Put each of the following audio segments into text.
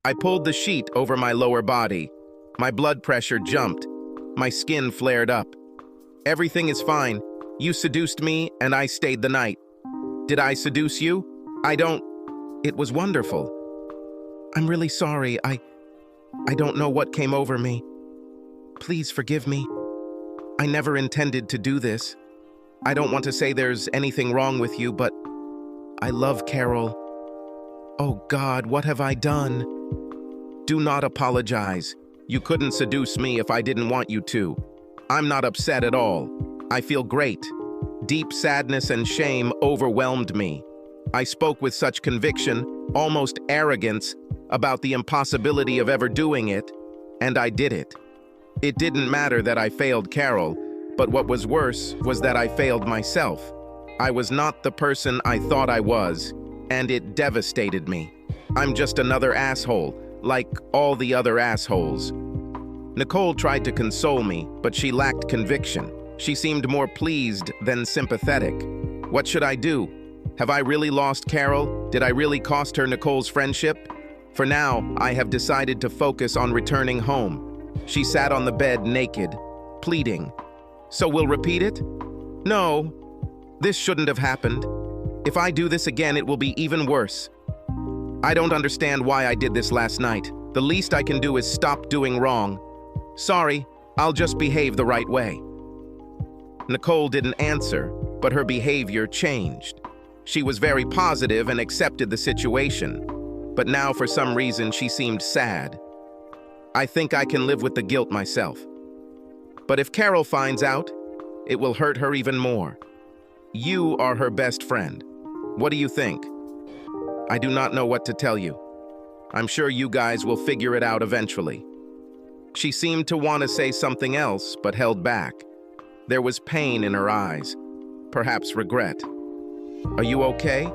I pulled the sheet over my lower body. My blood pressure jumped. My skin flared up. Everything is fine. You seduced me, and I stayed the night. Did I seduce you? I don't... It was wonderful. I'm really sorry. I don't know what came over me. Please forgive me. I never intended to do this. I don't want to say there's anything wrong with you, but I love Carol. Oh God, what have I done? Do not apologize. You couldn't seduce me if I didn't want you to. I'm not upset at all. I feel great. Deep sadness and shame overwhelmed me. I spoke with such conviction, almost arrogance, about the impossibility of ever doing it, and I did it. It didn't matter that I failed Carol, but what was worse was that I failed myself. I was not the person I thought I was, and it devastated me. I'm just another asshole, like all the other assholes. Nicole tried to console me, but she lacked conviction. She seemed more pleased than sympathetic. What should I do? Have I really lost Carol? Did I really cost her Nicole's friendship? For now, I have decided to focus on returning home. She sat on the bed naked, pleading. So we'll repeat it? No, this shouldn't have happened. If I do this again, it will be even worse. I don't understand why I did this last night. The least I can do is stop doing wrong. Sorry, I'll just behave the right way. Nicole didn't answer, but her behavior changed. She was very positive and accepted the situation, but now for some reason she seemed sad. I think I can live with the guilt myself. But if Carol finds out, it will hurt her even more. You are her best friend. What do you think? I do not know what to tell you. I'm sure you guys will figure it out eventually. She seemed to want to say something else, but held back. There was pain in her eyes, perhaps regret. Are you okay?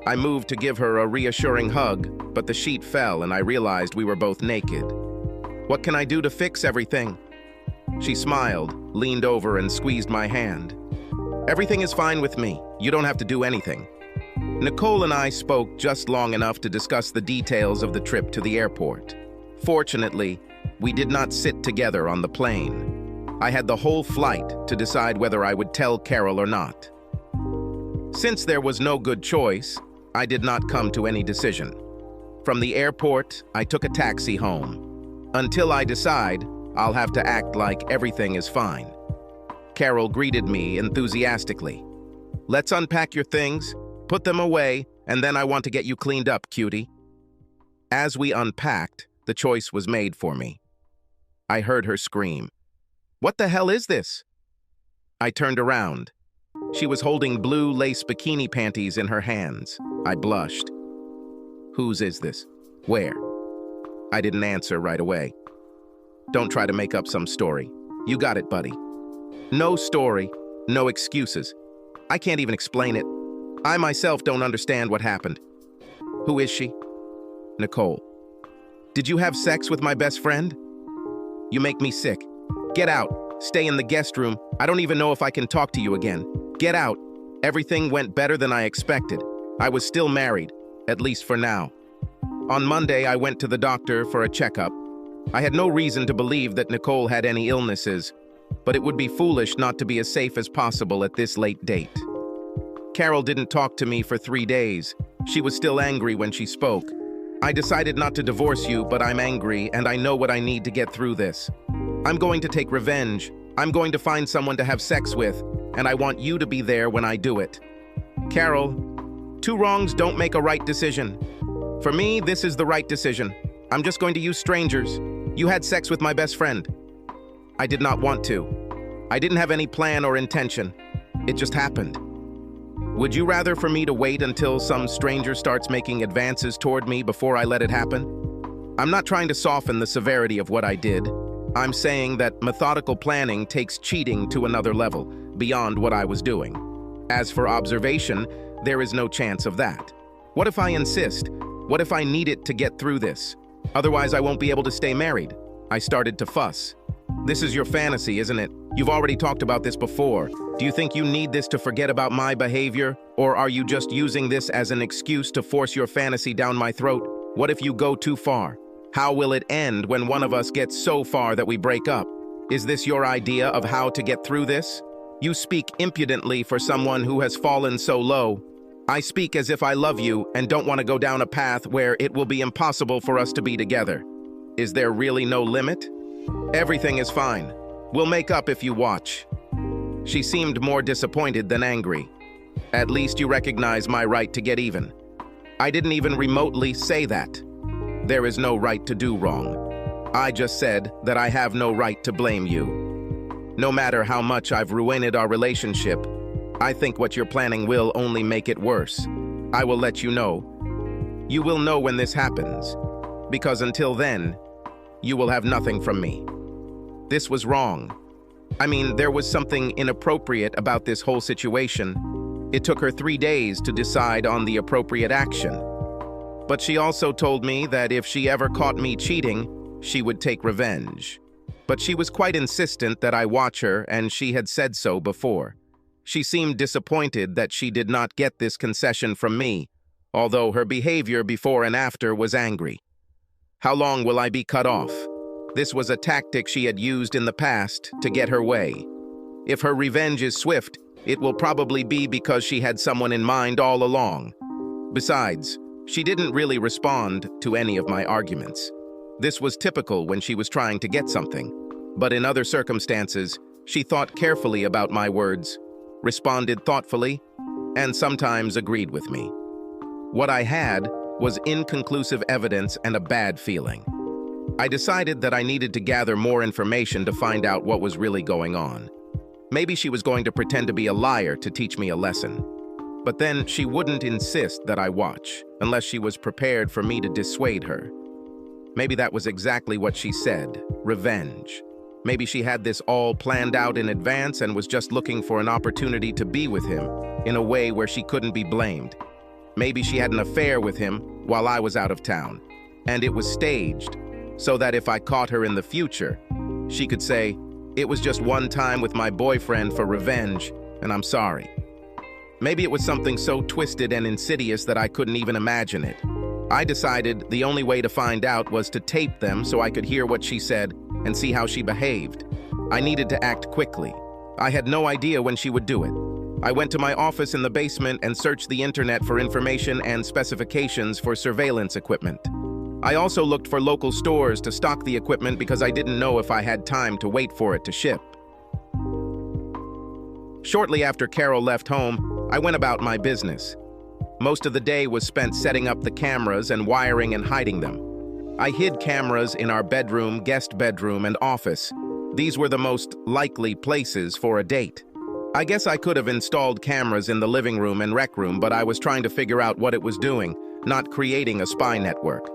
I moved to give her a reassuring hug, but the sheet fell and I realized we were both naked. What can I do to fix everything? She smiled, leaned over and squeezed my hand. Everything is fine with me. You don't have to do anything. Nicole and I spoke just long enough to discuss the details of the trip to the airport. Fortunately, we did not sit together on the plane. I had the whole flight to decide whether I would tell Carol or not. Since there was no good choice, I did not come to any decision. From the airport, I took a taxi home. Until I decide, I'll have to act like everything is fine. Carol greeted me enthusiastically. Let's unpack your things, put them away, and then I want to get you cleaned up, cutie. As we unpacked, the choice was made for me. I heard her scream. What the hell is this? I turned around. She was holding blue lace bikini panties in her hands. I blushed. Whose is this? Where? I didn't answer right away. Don't try to make up some story. You got it, buddy. No story, no excuses. I can't even explain it. I myself don't understand what happened. Who is she? Nicole. Did you have sex with my best friend? You make me sick. Get out. Stay in the guest room. I don't even know if I can talk to you again. Get out. Everything went better than I expected. I was still married, at least for now. On Monday, I went to the doctor for a checkup. I had no reason to believe that Nicole had any illnesses, but it would be foolish not to be as safe as possible at this late date. Carol didn't talk to me for 3 days. She was still angry when she spoke. I decided not to divorce you, but I'm angry and I know what I need to get through this. I'm going to take revenge. I'm going to find someone to have sex with, and I want you to be there when I do it. Carol, 2 wrongs don't make a right decision. For me, this is the right decision. I'm just going to use strangers. You had sex with my best friend. I did not want to. I didn't have any plan or intention. It just happened. Would you rather for me to wait until some stranger starts making advances toward me before I let it happen? I'm not trying to soften the severity of what I did. I'm saying that methodical planning takes cheating to another level, beyond what I was doing. As for observation, there is no chance of that. What if I insist? What if I need it to get through this? Otherwise, I won't be able to stay married. I started to fuss. This is your fantasy, isn't it? You've already talked about this before. Do you think you need this to forget about my behavior? Or are you just using this as an excuse to force your fantasy down my throat? What if you go too far? How will it end when one of us gets so far that we break up? Is this your idea of how to get through this? You speak impudently for someone who has fallen so low. I speak as if I love you and don't want to go down a path where it will be impossible for us to be together. Is there really no limit? Everything is fine. We'll make up if you watch. She seemed more disappointed than angry. At least you recognize my right to get even. I didn't even remotely say that. There is no right to do wrong. I just said that I have no right to blame you. No matter how much I've ruined our relationship, I think what you're planning will only make it worse. I will let you know. You will know when this happens, because until then, you will have nothing from me. This was wrong. I mean, there was something inappropriate about this whole situation. It took her 3 days to decide on the appropriate action. But she also told me that if she ever caught me cheating, she would take revenge. But she was quite insistent that I watch her, and she had said so before. She seemed disappointed that she did not get this concession from me, although her behavior before and after was angry. How long will I be cut off? This was a tactic she had used in the past to get her way. If her revenge is swift, it will probably be because she had someone in mind all along. Besides, she didn't really respond to any of my arguments. This was typical when she was trying to get something, but in other circumstances, she thought carefully about my words, responded thoughtfully, and sometimes agreed with me. What I had was inconclusive evidence and a bad feeling. I decided that I needed to gather more information to find out what was really going on. Maybe she was going to pretend to be a liar to teach me a lesson. But then she wouldn't insist that I watch, unless she was prepared for me to dissuade her. Maybe that was exactly what she said, revenge. Maybe she had this all planned out in advance and was just looking for an opportunity to be with him in a way where she couldn't be blamed. Maybe she had an affair with him while I was out of town, and it was staged, so that if I caught her in the future, she could say, "It was just one time with my boyfriend for revenge, and I'm sorry." Maybe it was something so twisted and insidious that I couldn't even imagine it. I decided the only way to find out was to tape them so I could hear what she said and see how she behaved. I needed to act quickly. I had no idea when she would do it. I went to my office in the basement and searched the internet for information and specifications for surveillance equipment. I also looked for local stores to stock the equipment because I didn't know if I had time to wait for it to ship. Shortly after Carol left home, I went about my business. Most of the day was spent setting up the cameras and wiring and hiding them. I hid cameras in our bedroom, guest bedroom, and office. These were the most likely places for a date. I guess I could have installed cameras in the living room and rec room, but I was trying to figure out what it was doing, not creating a spy network.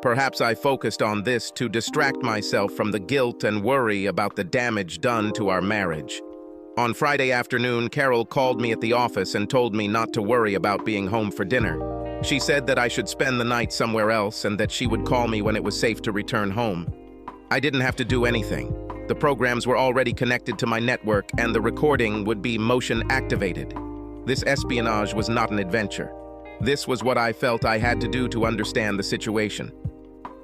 Perhaps I focused on this to distract myself from the guilt and worry about the damage done to our marriage. On Friday afternoon, Carol called me at the office and told me not to worry about being home for dinner. She said that I should spend the night somewhere else and that she would call me when it was safe to return home. I didn't have to do anything. The programs were already connected to my network and the recording would be motion activated. This espionage was not an adventure. This was what I felt I had to do to understand the situation.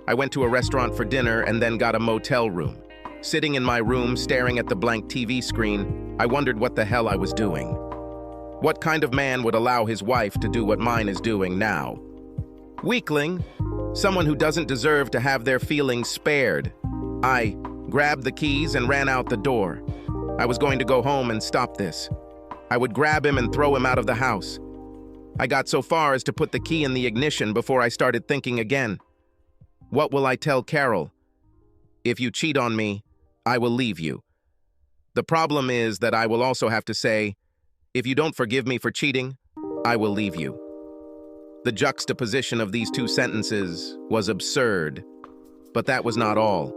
I went to a restaurant for dinner and then got a motel room. Sitting in my room, staring at the blank TV screen, I wondered what the hell I was doing. What kind of man would allow his wife to do what mine is doing now? Weakling. Someone who doesn't deserve to have their feelings spared. I grabbed the keys and ran out the door. I was going to go home and stop this. I would grab him and throw him out of the house. I got so far as to put the key in the ignition before I started thinking again. What will I tell Carol? If you cheat on me, I will leave you. The problem is that I will also have to say, if you don't forgive me for cheating, I will leave you. The juxtaposition of these two sentences was absurd, but that was not all.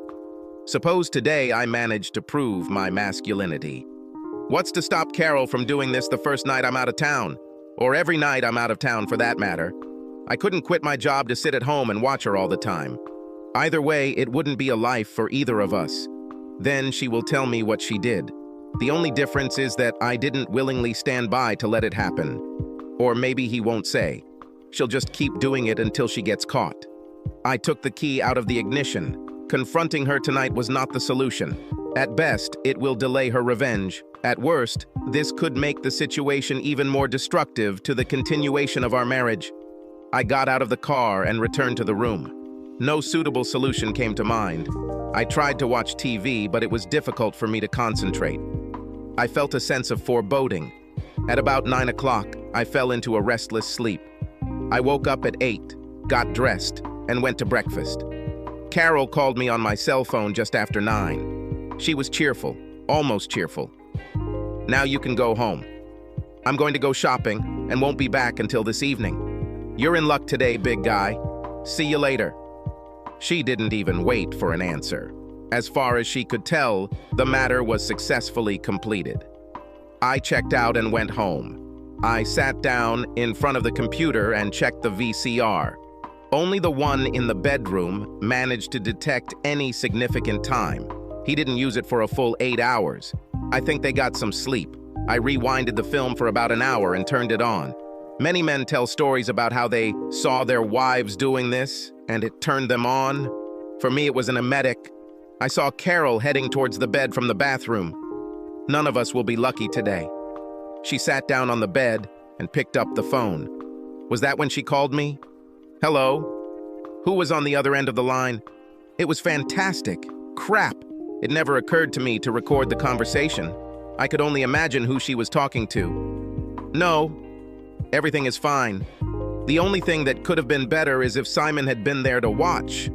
Suppose today I managed to prove my masculinity. What's to stop Carol from doing this the first night I'm out of town? Or every night I'm out of town for that matter. I couldn't quit my job to sit at home and watch her all the time. Either way, it wouldn't be a life for either of us. Then she will tell me what she did. The only difference is that I didn't willingly stand by to let it happen. Or maybe he won't say. She'll just keep doing it until she gets caught. I took the key out of the ignition. Confronting her tonight was not the solution. At best, it will delay her revenge. At worst, this could make the situation even more destructive to the continuation of our marriage. I got out of the car and returned to the room. No suitable solution came to mind. I tried to watch TV, but it was difficult for me to concentrate. I felt a sense of foreboding. At about 9 o'clock, I fell into a restless sleep. I woke up at 8, got dressed, and went to breakfast. Carol called me on my cell phone just after 9. She was cheerful, almost cheerful. "Now you can go home. I'm going to go shopping and won't be back until this evening. You're in luck today, big guy. See you later." She didn't even wait for an answer. As far as she could tell, the matter was successfully completed. I checked out and went home. I sat down in front of the computer and checked the VCR. Only the one in the bedroom managed to detect any significant time. He didn't use it for a full 8 hours. I think they got some sleep. I rewinded the film for about an hour and turned it on. Many men tell stories about how they saw their wives doing this, and it turned them on. For me, it was an emetic. I saw Carol heading towards the bed from the bathroom. None of us will be lucky today. She sat down on the bed and picked up the phone. Was that when she called me? "Hello? Who was on the other end of the line?" It was fantastic. Crap. It never occurred to me to record the conversation. I could only imagine who she was talking to. "No, everything is fine. The only thing that could have been better is if Simon had been there to watch.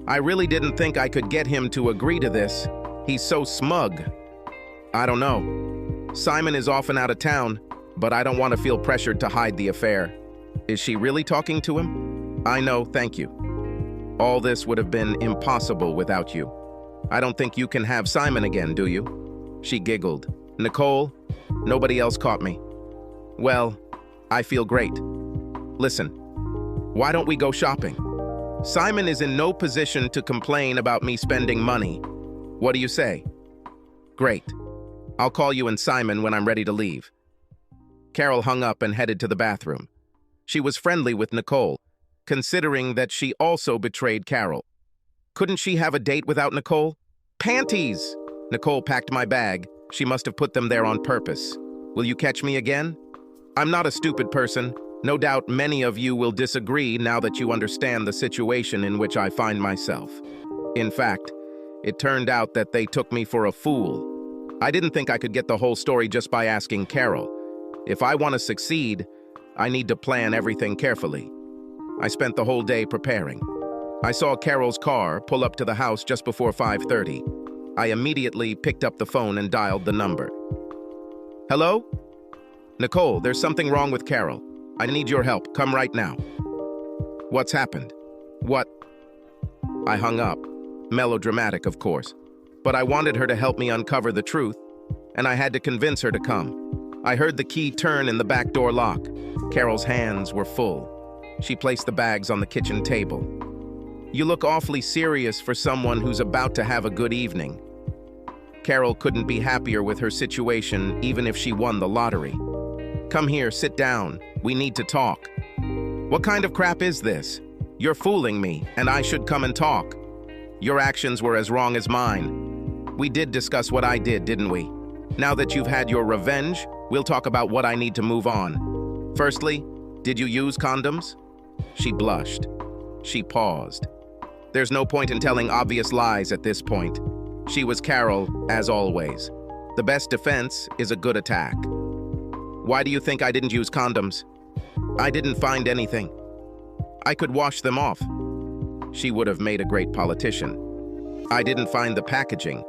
I really didn't think I could get him to agree to this. He's so smug. I don't know. Simon is often out of town, but I don't want to feel pressured to hide the affair. Is she really talking to him? I know, thank you. All this would have been impossible without you. I don't think you can have Simon again, do you?" She giggled. "Nicole, nobody else caught me." "Well, I feel great. Listen, why don't we go shopping? Simon is in no position to complain about me spending money. What do you say?" "Great. I'll call you and Simon when I'm ready to leave." Carol hung up and headed to the bathroom. She was friendly with Nicole, considering that she also betrayed Carol. Couldn't she have a date without Nicole? Panties! Nicole packed my bag. She must have put them there on purpose. Will you catch me again? I'm not a stupid person. No doubt many of you will disagree now that you understand the situation in which I find myself. In fact, it turned out that they took me for a fool. I didn't think I could get the whole story just by asking Carol. If I want to succeed, I need to plan everything carefully. I spent the whole day preparing. I saw Carol's car pull up to the house just before 5:30. I immediately picked up the phone and dialed the number. "Hello? Nicole, there's something wrong with Carol. I need your help. Come right now." "What's happened?" "What?" I hung up. Melodramatic, of course. But I wanted her to help me uncover the truth, and I had to convince her to come. I heard the key turn in the back door lock. Carol's hands were full. She placed the bags on the kitchen table. "You look awfully serious for someone who's about to have a good evening." Carol couldn't be happier with her situation, even if she won the lottery. "Come here, sit down. We need to talk." "What kind of crap is this? You're fooling me, and I should come and talk. Your actions were as wrong as mine. We did discuss what I did, didn't we? Now that you've had your revenge, we'll talk about what I need to move on. Firstly, did you use condoms?" She blushed. She paused. There's no point in telling obvious lies at this point. She was Carol, as always. The best defense is a good attack. "Why do you think I didn't use condoms?" "I didn't find anything. I could wash them off." She would have made a great politician. "I didn't find the packaging.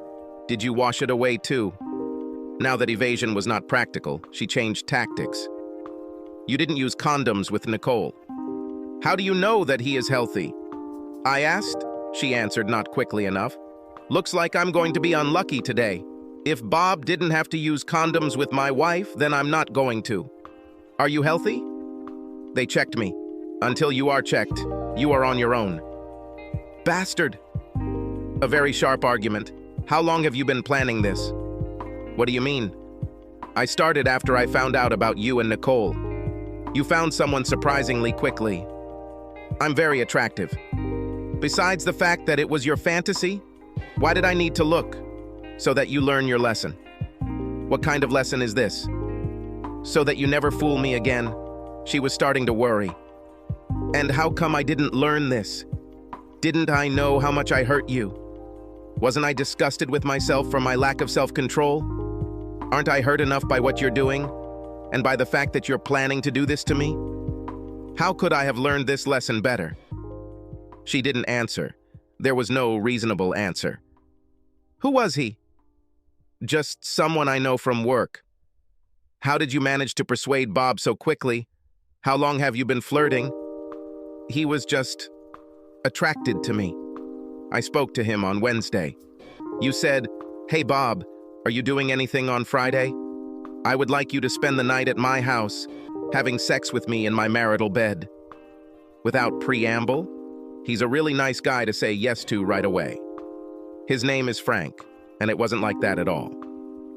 Did you wash it away too?" Now that evasion was not practical, she changed tactics. "You didn't use condoms with Nicole. How do you know that he is healthy?" I asked. She answered not quickly enough. "Looks like I'm going to be unlucky today. If Bob didn't have to use condoms with my wife, then I'm not going to. Are you healthy?" They checked me. "Until you are checked, you are on your own." Bastard! A very sharp argument. "How long have you been planning this?" "What do you mean?" "I started after I found out about you and Nicole. You found someone surprisingly quickly. I'm very attractive. Besides the fact that it was your fantasy, why did I need to look? So that you learn your lesson. What kind of lesson is this? So that you never fool me again. She was starting to worry. And how come I didn't learn this? Didn't I know how much I hurt you? Wasn't I disgusted with myself for my lack of self-control? Aren't I hurt enough by what you're doing? And by the fact that you're planning to do this to me? How could I have learned this lesson better? She didn't answer. There was no reasonable answer. Who was he? Just someone I know from work. How did you manage to persuade Bob so quickly? How long have you been flirting? He was just attracted to me. I spoke to him on Wednesday. You said, "Hey Bob, are you doing anything on Friday? I would like you to spend the night at my house, having sex with me in my marital bed." Without preamble, he's a really nice guy to say yes to right away. His name is Frank, and it wasn't like that at all.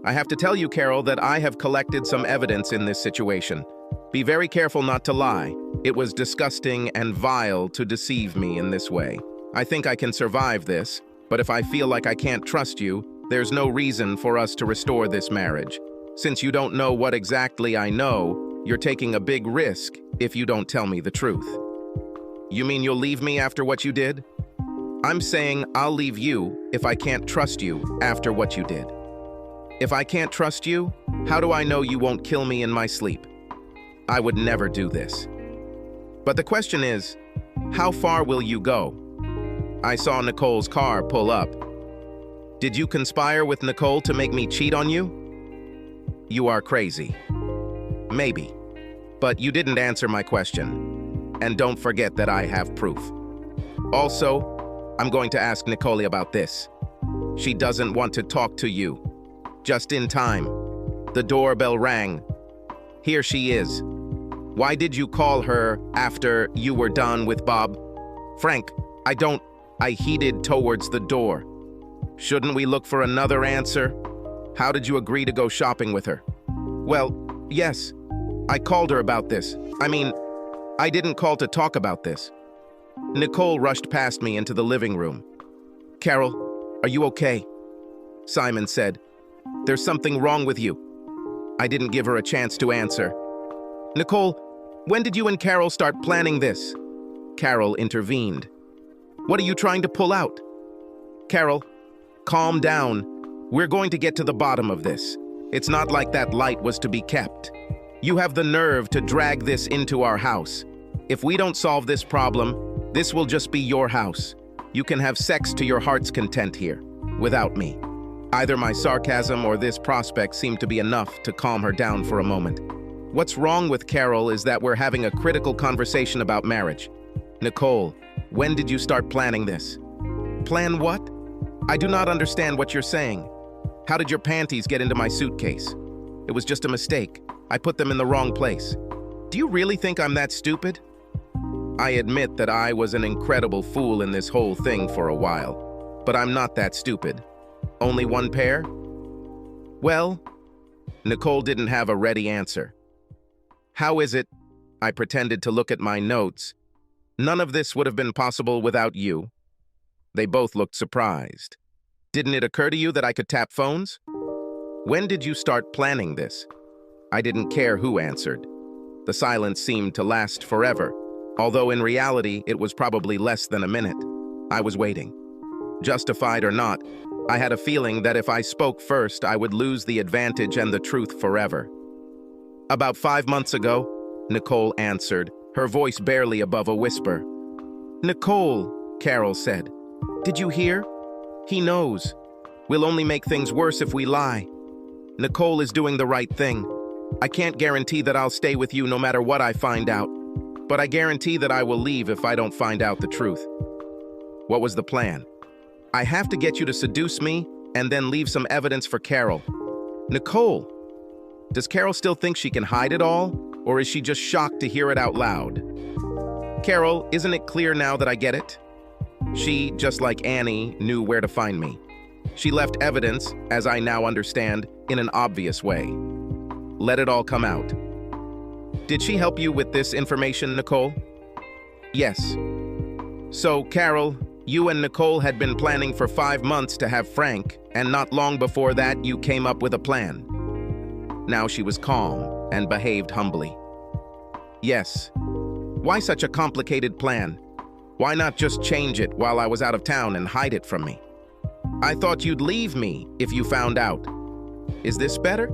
I have to tell you, Carol, that I have collected some evidence in this situation. Be very careful not to lie. It was disgusting and vile to deceive me in this way. I think I can survive this, but if I feel like I can't trust you, there's no reason for us to restore this marriage. Since you don't know what exactly I know, you're taking a big risk if you don't tell me the truth. You mean you'll leave me after what you did? I'm saying I'll leave you if I can't trust you after what you did. If I can't trust you, how do I know you won't kill me in my sleep? I would never do this. But the question is, how far will you go? I saw Nicole's car pull up. Did you conspire with Nicole to make me cheat on you? You are crazy. Maybe. But you didn't answer my question. And don't forget that I have proof. Also, I'm going to ask Nicole about this. She doesn't want to talk to you. Just in time. The doorbell rang. Here she is. Why did you call her after you were done with Bob? Frank, I headed towards the door. Shouldn't we look for another answer? How did you agree to go shopping with her? Well, yes. I called her about this. I didn't call to talk about this. Nicole rushed past me into the living room. Carol, are you okay? Simon said, there's something wrong with you. I didn't give her a chance to answer. Nicole, when did you and Carol start planning this? Carol intervened. What are you trying to pull out? Carol, calm down. We're going to get to the bottom of this. It's not like that light was to be kept. You have the nerve to drag this into our house. If we don't solve this problem, this will just be your house. You can have sex to your heart's content here, without me. Either my sarcasm or this prospect seemed to be enough to calm her down for a moment. What's wrong with Carol is that we're having a critical conversation about marriage. Nicole, when did you start planning this? Plan what? I do not understand what you're saying. How did your panties get into my suitcase? It was just a mistake. I put them in the wrong place. Do you really think I'm that stupid? I admit that I was an incredible fool in this whole thing for a while, but I'm not that stupid. Only one pair? Well, Nicole didn't have a ready answer. How is it? I pretended to look at my notes. None of this would have been possible without you. They both looked surprised. Didn't it occur to you that I could tap phones? When did you start planning this? I didn't care who answered. The silence seemed to last forever, although in reality it was probably less than a minute. I was waiting. Justified or not, I had a feeling that if I spoke first, I would lose the advantage and the truth forever. About 5 months ago, Nicole answered, her voice barely above a whisper. Nicole, Carol said, did you hear? He knows. We'll only make things worse if we lie. Nicole is doing the right thing. I can't guarantee that I'll stay with you no matter what I find out, but I guarantee that I will leave if I don't find out the truth. What was the plan? I have to get you to seduce me and then leave some evidence for Carol. Nicole, does Carol still think she can hide it all, or is she just shocked to hear it out loud? Carol, isn't it clear now that I get it? She, just like Annie, knew where to find me. She left evidence, as I now understand, in an obvious way. Let it all come out. Did she help you with this information, Nicole? Yes. So, Carol, You and Nicole had been planning for 5 months to have Frank, and not long before that, you came up with a plan. Now she was calm and behaved humbly. Yes. Why such a complicated plan? Why not just change it while I was out of town and hide it from me? I thought you'd leave me if you found out. Is this better?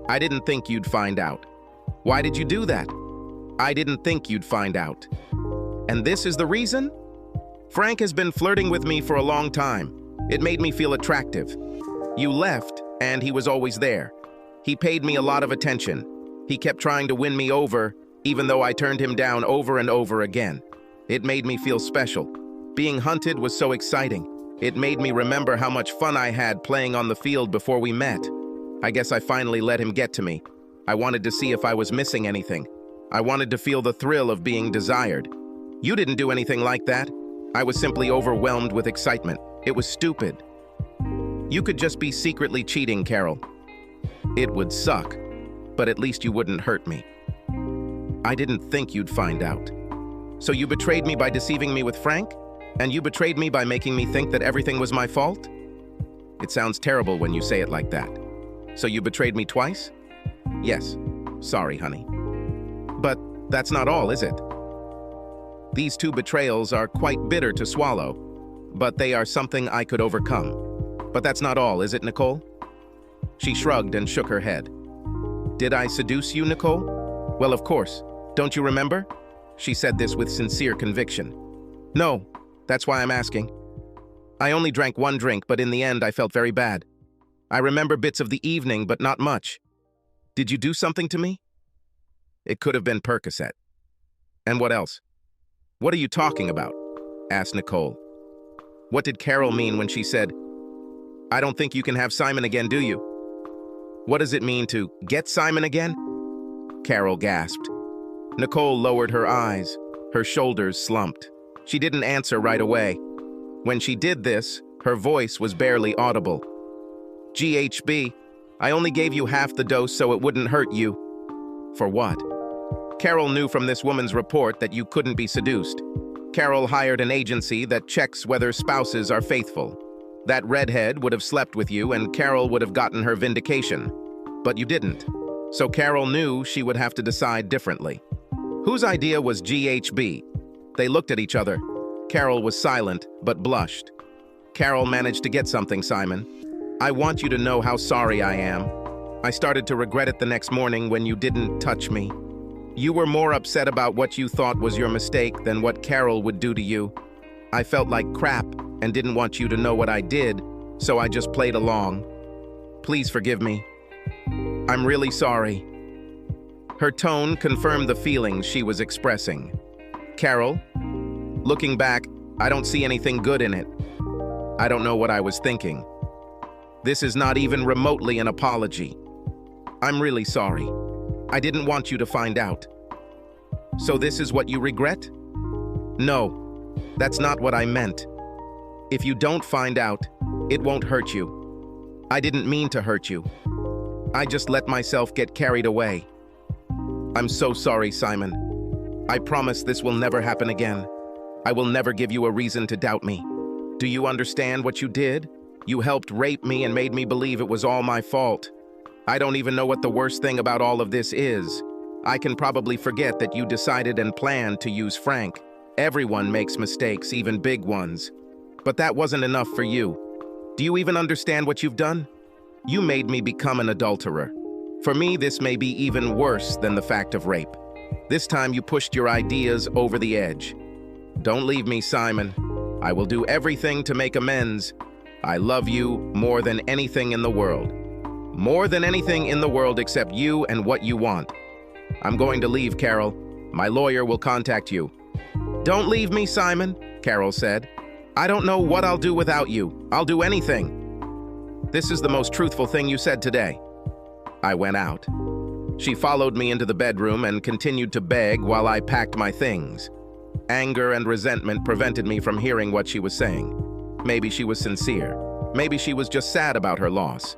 I didn't think you'd find out. Why did you do that? I didn't think you'd find out. And this is the reason? Frank has been flirting with me for a long time. It made me feel attractive. You left, and he was always there. He paid me a lot of attention. He kept trying to win me over, even though I turned him down over and over again. It made me feel special. Being hunted was so exciting. It made me remember how much fun I had playing on the field before we met. I guess I finally let him get to me. I wanted to see if I was missing anything. I wanted to feel the thrill of being desired. You didn't do anything like that. I was simply overwhelmed with excitement. It was stupid. You could just be secretly cheating, Carol. It would suck, but at least you wouldn't hurt me. I didn't think you'd find out. So you betrayed me by deceiving me with Frank? And you betrayed me by making me think that everything was my fault? It sounds terrible when you say it like that. So you betrayed me twice? Yes. Sorry, honey. But that's not all, is it? These 2 betrayals are quite bitter to swallow, but they are something I could overcome. But that's not all, is it, Nicole? She shrugged and shook her head. Did I seduce you, Nicole? Well, of course. Don't you remember? She said this with sincere conviction. No, that's why I'm asking. I only drank 1 drink, but in the end I felt very bad. I remember bits of the evening, but not much. Did you do something to me? It could have been Percocet. And what else? What are you talking about? Asked Nicole. What did Carol mean when she said, I don't think you can have Simon again, do you? What does it mean to get Simon again? Carol gasped. Nicole lowered her eyes. Her shoulders slumped. She didn't answer right away. When she did this, her voice was barely audible. GHB, I only gave you half the dose so it wouldn't hurt you. For what? Carol knew from this woman's report that you couldn't be seduced. Carol hired an agency that checks whether spouses are faithful. That redhead would have slept with you and Carol would have gotten her vindication. But you didn't. So Carol knew she would have to decide differently. Whose idea was GHB? They looked at each other. Carol was silent, but blushed. Carol managed to get something, Simon. I want you to know how sorry I am. I started to regret it the next morning when you didn't touch me. You were more upset about what you thought was your mistake than what Carol would do to you. I felt like crap and didn't want you to know what I did, so I just played along. Please forgive me. I'm really sorry. Her tone confirmed the feelings she was expressing. Carol, looking back, I don't see anything good in it. I don't know what I was thinking. This is not even remotely an apology. I'm really sorry. I didn't want you to find out. So this is what you regret? No, that's not what I meant. If you don't find out, it won't hurt you. I didn't mean to hurt you. I just let myself get carried away. I'm so sorry, Simon. I promise this will never happen again. I will never give you a reason to doubt me. Do you understand what you did? You helped rape me and made me believe it was all my fault. I don't even know what the worst thing about all of this is. I can probably forget that you decided and planned to use Frank. Everyone makes mistakes, even big ones. But that wasn't enough for you. Do you even understand what you've done? You made me become an adulterer. For me, this may be even worse than the fact of rape. This time you pushed your ideas over the edge. Don't leave me, Simon. I will do everything to make amends. I love you more than anything in the world. More than anything in the world except you and what you want. I'm going to leave, Carol. My lawyer will contact you. Don't leave me, Simon, Carol said. I don't know what I'll do without you. I'll do anything. This is the most truthful thing you said today. I went out. She followed me into the bedroom and continued to beg while I packed my things. Anger and resentment prevented me from hearing what she was saying. Maybe she was sincere. Maybe she was just sad about her loss.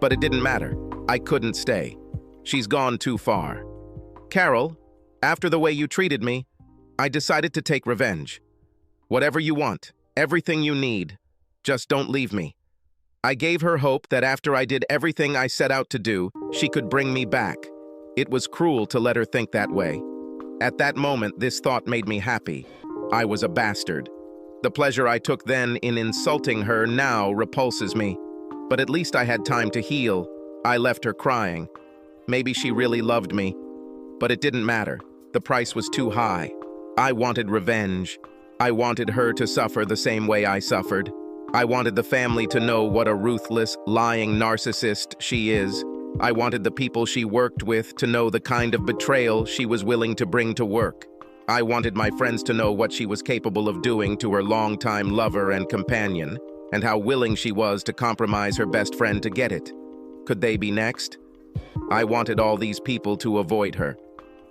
But it didn't matter. I couldn't stay. She's gone too far. Carol, after the way you treated me, I decided to take revenge. Whatever you want, Everything you need. Just don't leave me. I gave her hope that after I did everything I set out to do, she could bring me back. It was cruel to let her think that way. At that moment, this thought made me happy. I was a bastard. The pleasure I took then in insulting her now repulses me. But at least I had time to heal. I left her crying. Maybe she really loved me. But it didn't matter. The price was too high. I wanted revenge. I wanted her to suffer the same way I suffered. I wanted the family to know what a ruthless, lying narcissist she is. I wanted the people she worked with to know the kind of betrayal she was willing to bring to work. I wanted my friends to know what she was capable of doing to her longtime lover and companion, and how willing she was to compromise her best friend to get it. Could they be next? I wanted all these people to avoid her.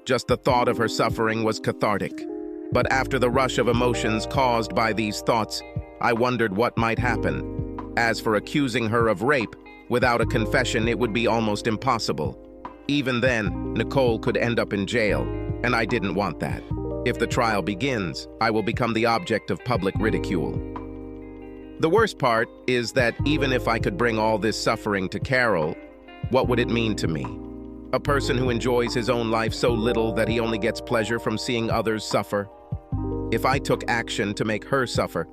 Just the thought of her suffering was cathartic. But after the rush of emotions caused by these thoughts, I wondered what might happen. As for accusing her of rape, without a confession it would be almost impossible. Even then, Nicole could end up in jail, and I didn't want that. If the trial begins, I will become the object of public ridicule. The worst part is that even if I could bring all this suffering to Carol, what would it mean to me? A person who enjoys his own life so little that he only gets pleasure from seeing others suffer. If I took action to make her suffer,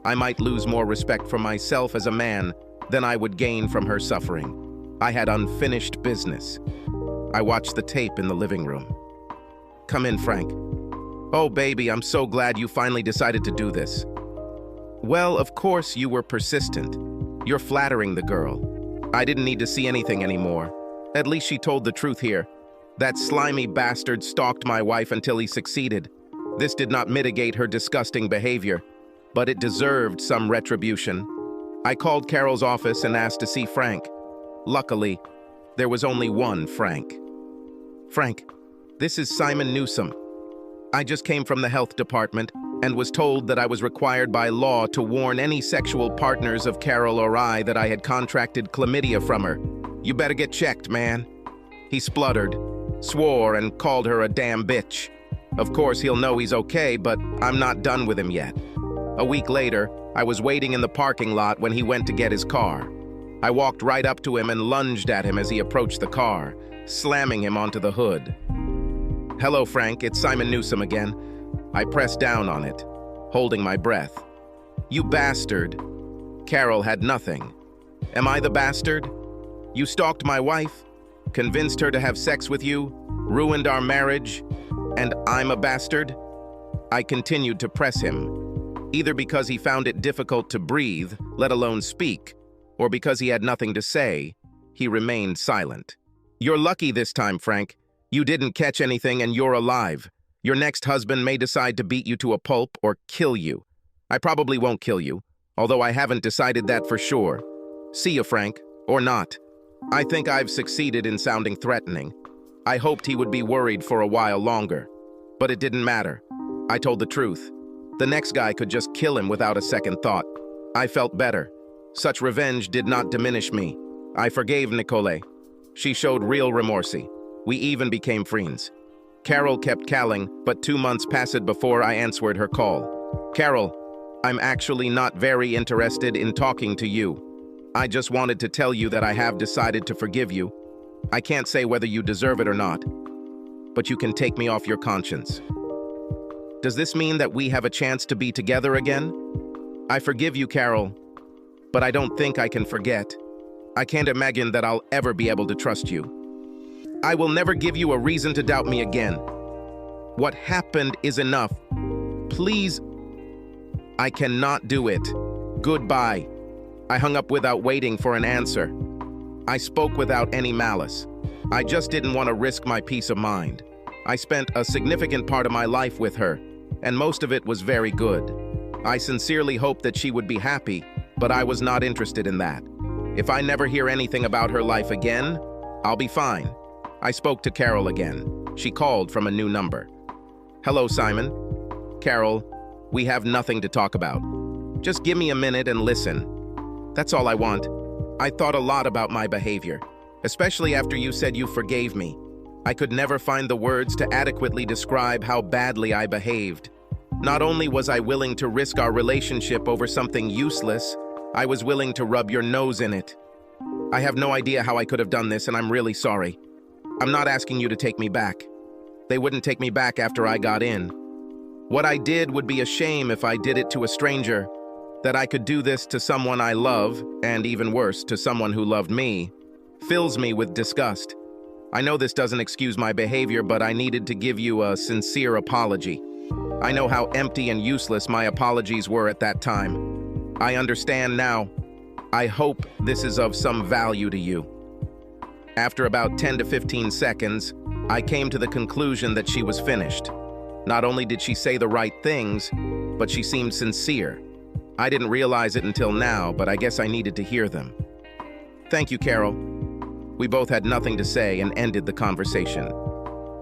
I might lose more respect for myself as a man than I would gain from her suffering. I had unfinished business. I watched the tape in the living room. Come in, Frank. Oh, baby, I'm so glad you finally decided to do this. Well, of course you were persistent. You're flattering the girl. I didn't need to see anything anymore. At least she told the truth here. That slimy bastard stalked my wife until he succeeded. This did not mitigate her disgusting behavior, but it deserved some retribution. I called Carol's office and asked to see Frank. Luckily, there was only one Frank. Frank, this is Simon Newsom. I just came from the health department and was told that I was required by law to warn any sexual partners of Carol or I that I had contracted chlamydia from her. You better get checked, man. He spluttered, swore, and called her a damn bitch. Of course, he'll know he's okay, but I'm not done with him yet. A week later, I was waiting in the parking lot when he went to get his car. I walked right up to him and lunged at him as he approached the car, slamming him onto the hood. Hello, Frank, it's Simon Newsom again. I pressed down on it, holding my breath. You bastard. Carol had nothing. Am I the bastard? You stalked my wife, convinced her to have sex with you, ruined our marriage, and I'm a bastard? I continued to press him, either because he found it difficult to breathe, let alone speak, or because he had nothing to say. He remained silent. You're lucky this time, Frank. You didn't catch anything and you're alive. Your next husband may decide to beat you to a pulp or kill you. I probably won't kill you, although I haven't decided that for sure. See you, Frank, or not. I think I've succeeded in sounding threatening. I hoped he would be worried for a while longer, but it didn't matter. I told the truth. The next guy could just kill him without a second thought. I felt better. Such revenge did not diminish me. I forgave Nicole. She showed real remorse. We even became friends. Carol kept calling, but 2 months passed before I answered her call. Carol, I'm actually not very interested in talking to you. I just wanted to tell you that I have decided to forgive you. I can't say whether you deserve it or not, but you can take me off your conscience. Does this mean that we have a chance to be together again? I forgive you, Carol, but I don't think I can forget. I can't imagine that I'll ever be able to trust you. I will never give you a reason to doubt me again. What happened is enough. Please, I cannot do it. Goodbye. I hung up without waiting for an answer. I spoke without any malice. I just didn't want to risk my peace of mind. I spent a significant part of my life with her, and most of it was very good. I sincerely hoped that she would be happy, but I was not interested in that. If I never hear anything about her life again, I'll be fine. I spoke to Carol again. She called from a new number. Hello, Simon. Carol, we have nothing to talk about. Just give me a minute and listen. That's all I want. I thought a lot about my behavior, especially after you said you forgave me. I could never find the words to adequately describe how badly I behaved. Not only was I willing to risk our relationship over something useless, I was willing to rub your nose in it. I have no idea how I could have done this, and I'm really sorry. I'm not asking you to take me back. They wouldn't take me back after I got in. What I did would be a shame if I did it to a stranger. That I could do this to someone I love, and even worse, to someone who loved me, fills me with disgust. I know this doesn't excuse my behavior, but I needed to give you a sincere apology. I know how empty and useless my apologies were at that time. I understand now. I hope this is of some value to you. After about 10 to 15 seconds, I came to the conclusion that she was finished. Not only did she say the right things, but she seemed sincere. I didn't realize it until now, but I guess I needed to hear them. Thank you, Carol. We both had nothing to say and ended the conversation.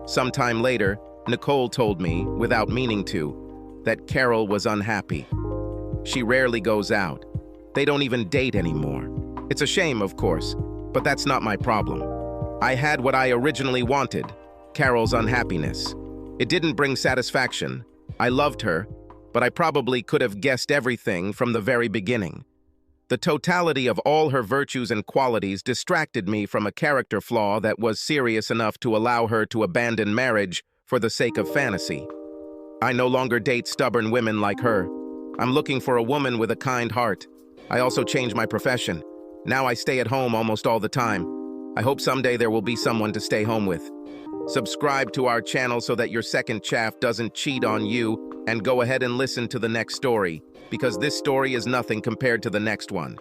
Sometime later, Nicole told me, without meaning to, that Carol was unhappy. She rarely goes out. They don't even date anymore. It's a shame, of course, but that's not my problem. I had what I originally wanted, Carol's unhappiness. It didn't bring satisfaction. I loved her, but I probably could have guessed everything from the very beginning. The totality of all her virtues and qualities distracted me from a character flaw that was serious enough to allow her to abandon marriage for the sake of fantasy. I no longer date stubborn women like her. I'm looking for a woman with a kind heart. I also changed my profession. Now I stay at home almost all the time. I hope someday there will be someone to stay home with. Subscribe to our channel so that your second chaff doesn't cheat on you, and go ahead and listen to the next story, because this story is nothing compared to the next one.